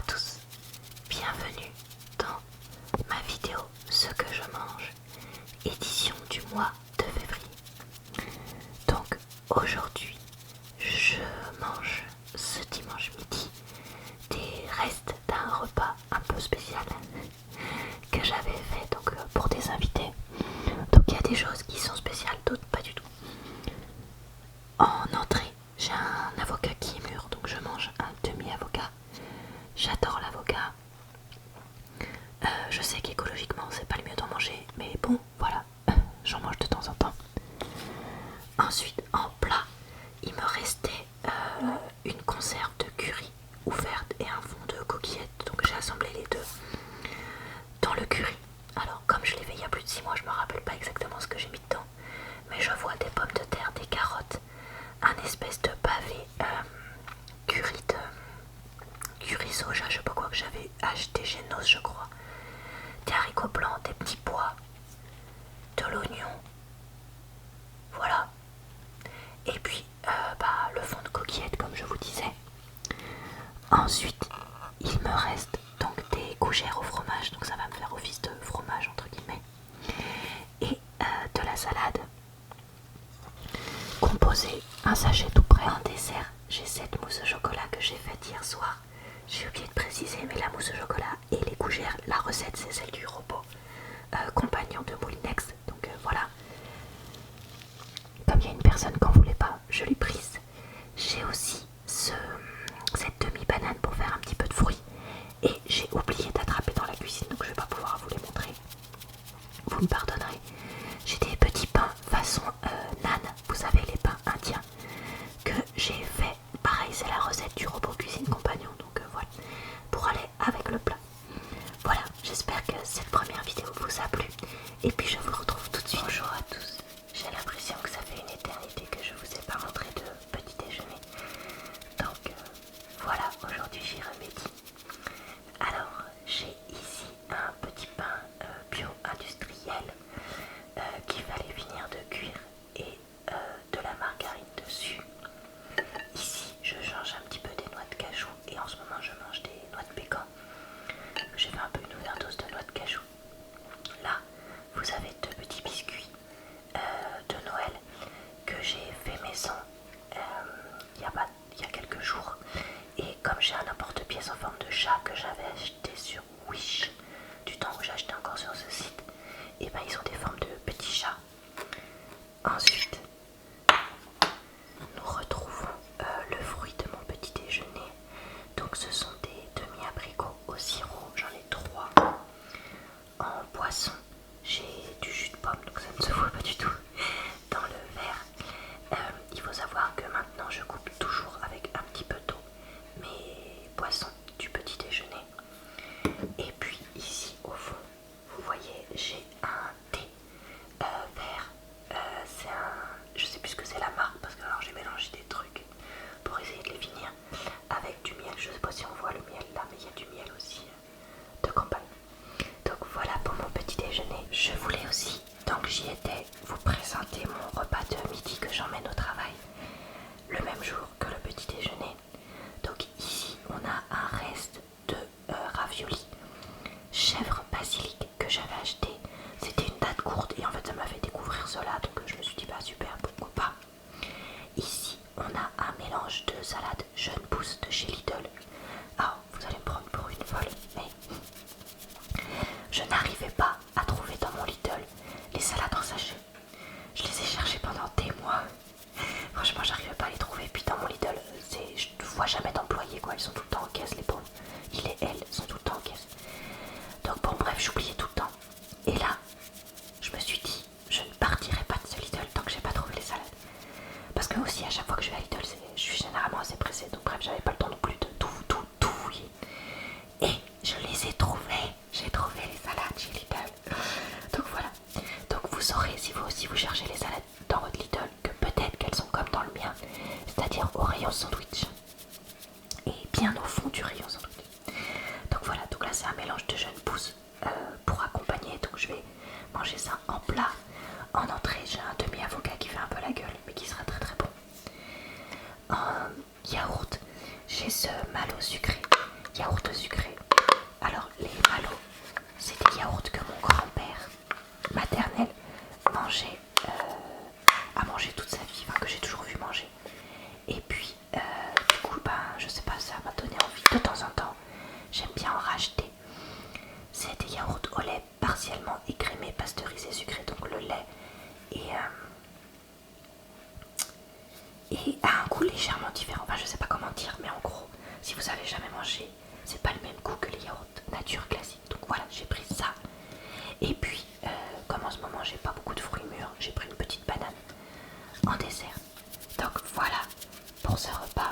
à tous, bienvenue dans ma vidéo Ce que je mange, édition du mois de février. Donc aujourd'hui, je mange ce dimanche midi des restes d'un repas un peu spécial que j'avais fait donc, pour des invités. Donc il y a des choses qui sont spéciales, d'autres pas du tout. En entrée, j'ai un avocat qui est mûr, donc je mange un demi-avocat. J'adore l'avocat. Je sais qu'écologiquement c'est pas le mieux d'en manger, mais bon voilà, j'en mange de temps en temps. Ensuite en plat, il me restait une conserve de curry ouverte et un fond de coquillettes, donc j'ai assemblé les deux dans le curry. Alors comme je l'ai fait il y a plus de 6 mois, je me rappelle pas exactement ce que j'ai mis dedans, mais je vois des pommes de terre, des carottes, un espèce de pavé curry soja, je sais pas quoi, que j'avais acheté chez Nos je crois, des haricots blancs, des petits pois, de l'oignon, voilà. Et puis le fond de coquillette comme je vous disais. Ensuite il me reste donc des gougères au fromage, donc ça va me faire office de fromage entre guillemets, et de la salade composée, un sachet tout prêt. En dessert, j'ai cette mousse au chocolat que j'ai faite hier soir. J'ai oublié de préciser, mais la mousse au chocolat et les gougères, la recette c'est celle du robot compagnon de Moulinex, donc voilà. Comme il y a une personne qui n'en voulait pas, je l'ai prise. J'ai aussi cette demi-banane pour faire un petit peu de fruits. Et j'ai oublié d'attraper dans la cuisine, donc je ne vais pas pouvoir vous les montrer. Vous me pardonnerez. J'ai des petits pains façon nan, vous savez les pains indiens, que j'ai fait. Pareil, c'est la recette du robot cuisine compagnon, donc voilà, pour aller avec le plat. Voilà, j'espère que cette première vidéo vous a plu. Et puis je vous retrouve tout de suite. Bonjour à tous. J'ai l'impression que ça fait une éternité que je vous ai pas montré de petit déjeuner. Donc voilà, aujourd'hui j'y remédie. Alors j'ai ici un petit pain bio industriel qu'il fallait finir de cuire et de la margarine dessus. Ici je change un petit peu des noix de cajou et en ce moment je mange des noix de pécan. J'ai fait un peu une overdose de noix de cajou. Là vous avez deux petits biscuits de Noël que j'ai fait maison il y a quelques jours, et comme j'ai un emporte-pièce en forme de chat que j'avais acheté sur Wish du temps où j'achetais encore sur ce site, et ben ils ont des formes de petits chats. Ensuite nous retrouvons le fruit de mon petit déjeuner, donc ce sont des demi-abricots au sirop, j'en ai 3. En boisson j'ai du jus de pomme, donc ça ne se voit pas du tout dans le verre. Il faut savoir que maintenant je coupe toujours avec un petit peu d'eau mes boissons du petit déjeuner. Et puis ici au fond, vous voyez, j'ai un thé vert. C'est un, je sais plus ce que c'est la marque parce que alors j'ai mélangé des trucs pour essayer de les finir avec du miel. Je sais pas si on voit le miel là, mais il y a du miel aussi de campagne. Donc voilà pour mon petit déjeuner. Je voulais aussi, donc j'y étais, vous présenter mon repas de midi que j'emmène au travail le même jour que le petit déjeuner. Donc ici on a un reste de ravioli chèvre basilic que j'avais acheté. C'était une date courte et en fait ça m'a fait découvrir cela, donc je me suis dit bah super, pourquoi pas. Ici on a un mélange de salade jeune pousse de chez Lidl. Alors vous allez me prendre pour une folle, mais je n'arrivais pas à trouver dans mon Lidl les salades en sachet. Je les ai cherchées pendant des mois. Franchement, j'arrivais pas à les trouver. Puis dans mon Lidl, je ne vois jamais d'employés, quoi. Ils sont tout le temps en caisse, les pauvres. Il et elle sont tout le temps en caisse. Donc bon, bref, j'oubliais tout le temps. Et là, je me suis dit, je ne partirai pas de ce Lidl tant que j'ai pas trouvé les salades. Parce que aussi, à chaque fois que je vais à Lidl, je suis généralement assez pressée. Donc bref, j'avais pas le temps non plus de tout fouiller. Et je les ai trouvées. J'ai trouvé les salades chez Lidl. Donc voilà. Donc vous saurez, si vous aussi vous cherchez les salades dans votre Lidl, que peut-être qu'elles sont comme dans le mien, c'est-à-dire au rayon sandwich. Et bien au fond du rayon sandwich. Donc voilà, donc là c'est un mélange de jeunes pousses pour accompagner. Donc je vais manger ça en plat. En entrée, j'ai un demi-avocat qui fait un peu la gueule, mais qui sera très très bon. En yaourt, j'ai ce malo sucré. Il yaourts sucrés. Alors les Malo, c'est des yaourts que mon grand-père maternel mangeait, a mangé toute sa vie, enfin que j'ai toujours vu manger. Et puis du coup je sais pas, ça m'a donné envie de temps en temps. J'aime bien en racheter. C'est des yaourts au lait partiellement écrémé, pasteurisé, sucré, donc le lait et a un goût légèrement différent. Enfin je sais pas comment dire, mais en gros, si vous avez jamais mangé, c'est pas le même goût que les yaourts nature classiques. Donc voilà, j'ai pris ça. Et puis comme en ce moment j'ai pas beaucoup de fruits mûrs, j'ai pris une petite banane en dessert. Donc voilà pour ce repas.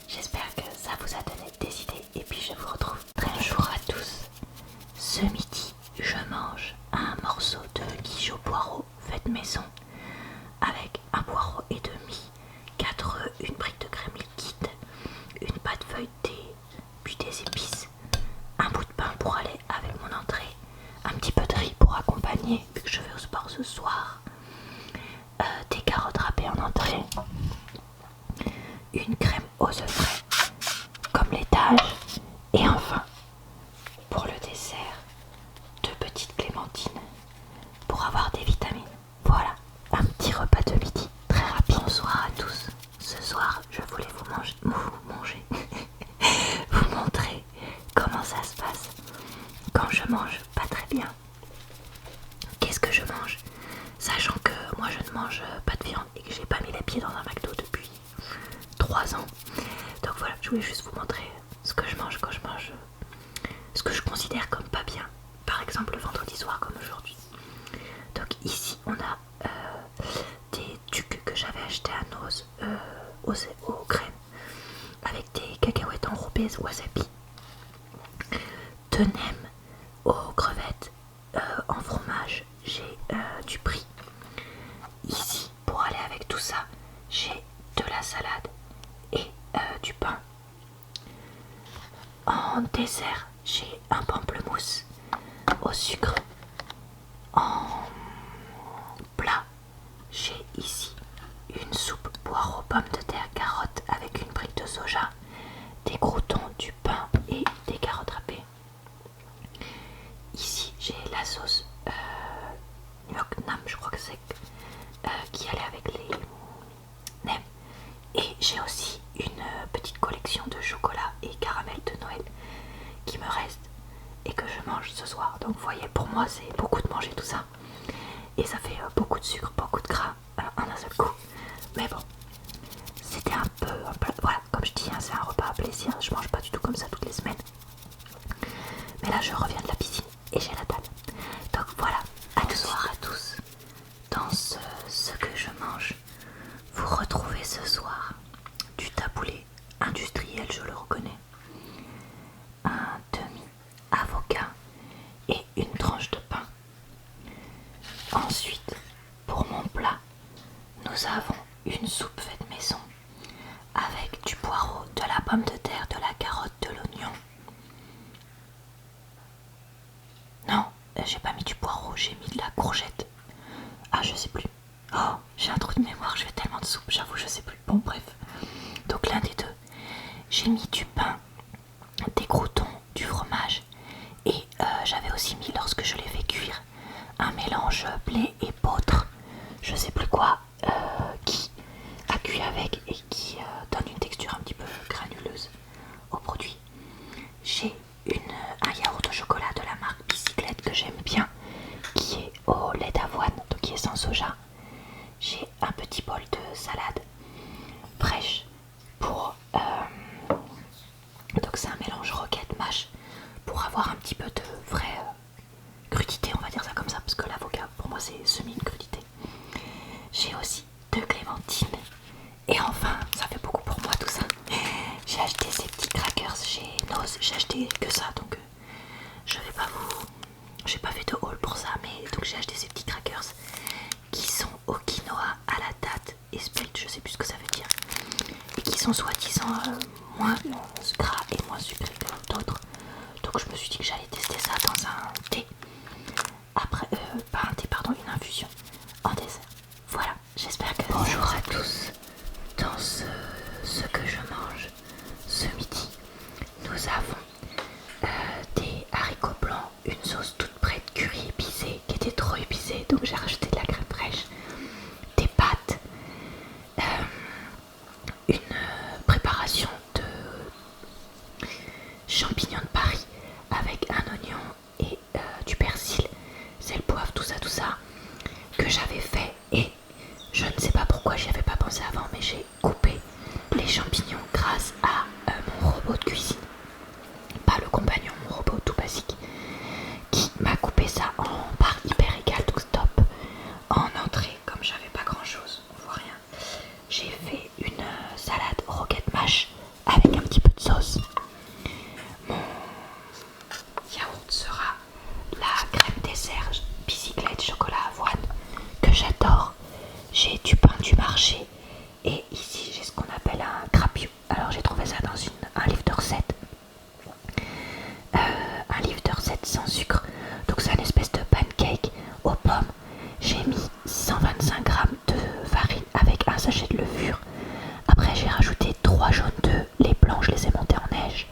J'espère que ça vous a donné des idées et puis je vous retrouve. Bonjour à tous. Ce midi, je mange un morceau de quiche au poireau fait maison avec un poireau et demi, 4 œufs, une brique de crème liquide, une pâte feuilletée, puis des épices, un bout de pain pour aller avec mon entrée, un petit peu de riz pour accompagner vu que je vais au sport ce soir, des carottes râpées en entrée, une crème aux œufs frais comme laitage et enfin pour le dessert 2 petites clémentines pour avoir des vitamines. Voilà, un petit repas de midi très rapide. Bonsoir à tous. Ce soir je voulais vous manger vous montrer comment ça se passe quand je mange pas très bien. Qu'est-ce que je mange? Sachant que moi je ne mange pas de viande et que j'ai pas mis les pieds dans un McDo depuis 3 ans. Donc voilà, je voulais juste vous montrer ce que je mange quand je mange ce que je considère comme pas bien. Par exemple le vendredi soir comme aujourd'hui. Donc ici on a des tucs que j'avais acheté à Noz aux crèmes avec des cacahuètes enrobées wasabi, de nems aux crevettes en fromage. J'ai du brie. Ici pour aller avec tout ça j'ai de la salade et du pain. En dessert j'ai un pamplemousse au sucre. En plat j'ai ici une soupe poireaux, pommes de terre, carottes avec une brique de soja, des croûtons, du pain et des carottes râpées. Ici j'ai la sauce Nam, je crois que c'est qui allait avec les nems. Et j'ai aussi une petite collection de chocolat et caramel de Noël qui me reste et que je mange ce soir. Donc vous voyez, pour moi c'est beaucoup de manger tout ça. Et ça fait beaucoup de sucre, beaucoup de gras en un seul coup. Mais bon, c'était un peu... Voilà, comme je dis, hein, c'est un repas à plaisir. Je mange pas du tout comme ça toutes les semaines. Mais là je reviens de la piscine et j'ai la dalle. Donc voilà, bonsoir à tous. Dans ce que je mange, vous retrouvez ce soir du taboulé industriel, je le reconnais, un demi-avocat et une tranche de pain. Ensuite, pour mon plat, nous avons une soupe faite maison avec du poireau, de la pomme de terre, de la carotte, de l'oignon. Non, j'ai pas mis du poireau, j'ai mis de la courgette. Ah, je sais plus. Oh, j'ai un trou de mémoire, je fais tellement de soupe, j'avoue, je sais plus. Bon, bref. Donc l'un des deux. J'ai mis du pain, des croûtons, du fromage et j'avais aussi mis, lorsque je l'ai fait cuire, un mélange blé et épeautre, je sais plus quoi, qui a cuit avec et qui donne une texture un petit peu granuleuse au produit. J'ai un yaourt au chocolat de la marque Bicyclette que j'aime bien, qui est au lait d'avoine, donc qui est sans soja. J'ai un petit bol de salade fraîche pour donc c'est un mélange roquette mâche pour avoir un petit peu de vraie crudité, on va dire ça comme ça, parce que l'avocat pour moi c'est semi une crudité. J'ai aussi 2 clémentines et enfin ça fait beaucoup pour moi tout ça. J'ai acheté ces petits crackers chez Noz, j'ai acheté que ça, donc j'ai pas fait de haul pour ça, mais donc j'ai acheté ces petits crackers qui sont au quinoa, à la date et spelt, je sais plus ce que ça veut dire, et qui sont soi-disant moins gras et moins sucrés que d'autres. Donc je me suis dit que j'allais tester ça dans un thé. Après, pas un thé, pardon, une infusion en dessert. Voilà, j'espère que... Bonjour à tous. Dans ce que je mange ce midi, nous avons champignons de Paris avec un oignon et du persil, sel, poivre, tout ça, que j'avais fait. Et je ne sais pas pourquoi j'y avais pas pensé avant, mais j'ai coupé les champignons grâce à mon robot de cuisine. Pas le compagnon, mon robot tout basique, qui m'a coupé ça en parts hyper égales, donc stop. En entrée, comme j'avais pas grand chose, on voit rien, j'ai fait une salade roquette mâche avec un petit peu de sauce. Mon yaourt sera la crème dessert bicyclette chocolat avoine que j'adore. J'ai du pain du marché et ici j'ai ce qu'on appelle un crapio. Alors j'ai trouvé ça dans un livre de recettes. Un livre de recettes sans sucre. Donc c'est une espèce de pancake aux pommes. J'ai mis 125 grammes de farine avec un sachet de levure. Après j'ai rajouté 3 jaunes d'œufs. Les blancs je les ai montés en neige.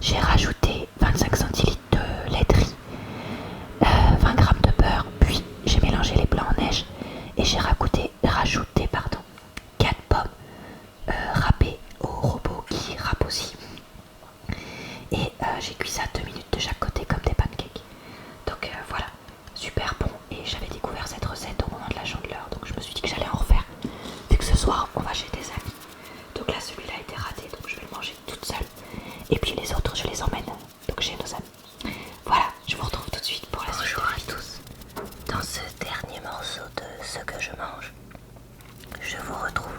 J'ai rajouté 25 centilitres de laiterie, 20 grammes de beurre, puis j'ai mélangé les blancs en neige et j'ai rajouté 4 pommes râpées au robot qui râpe aussi. Et j'ai cuit ça 2 minutes de chaque côté comme des pancakes. Donc voilà, super bon. Et j'avais découvert cette recette au moment de la Chandeleur, donc je me suis dit que j'allais en refaire. Vu que ce soir on va chez des amis. Donc là celui-là a été raté, donc je vais le manger toute seule. Et puis les autres je les emmène donc chez nos amis. Voilà, je vous retrouve tout de suite pour la suite. Bonjour à tous. Dans ce dernier morceau de ce que je mange, je vous retrouve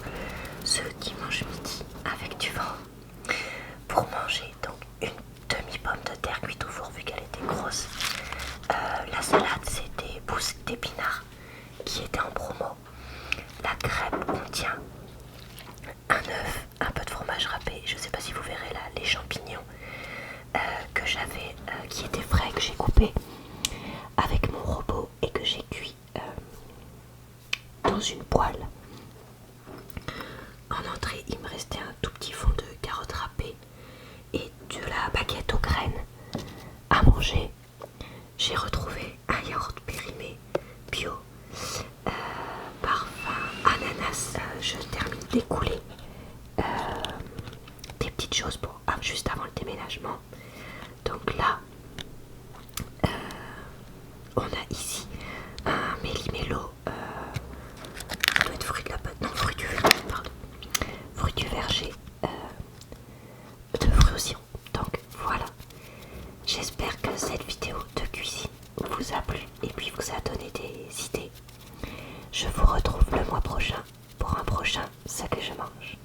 ce dimanche midi avec du vent pour manger donc une demi-pomme de terre cuite au four vu qu'elle était grosse. La salade c'est des pousses d'épinards qui étaient en promo. La crêpe contient un œuf, un peu de fromage râpé, je sais pas si vous verrez là, les champignons que j'avais, qui étaient frais, que j'ai coupés avec mon robot et que j'ai cuit dans une poêle. En entrée, il me restait un tout petit fond de carottes râpées et de la baguette aux graines à manger. J'ai retrouvé un yaourt périmé bio, parfum ananas. Je termine d'écouler des petites choses pour juste avant le déménagement. Donc là, on a ici un méli-mélo, ça doit être fruit de la pâte, non, fruit du verger, pardon, fruit du verger, de fruits au sirop. Donc voilà, j'espère que cette vidéo de cuisine vous a plu et puis vous a donné des idées. Je vous retrouve le mois prochain pour un prochain Ce que je mange.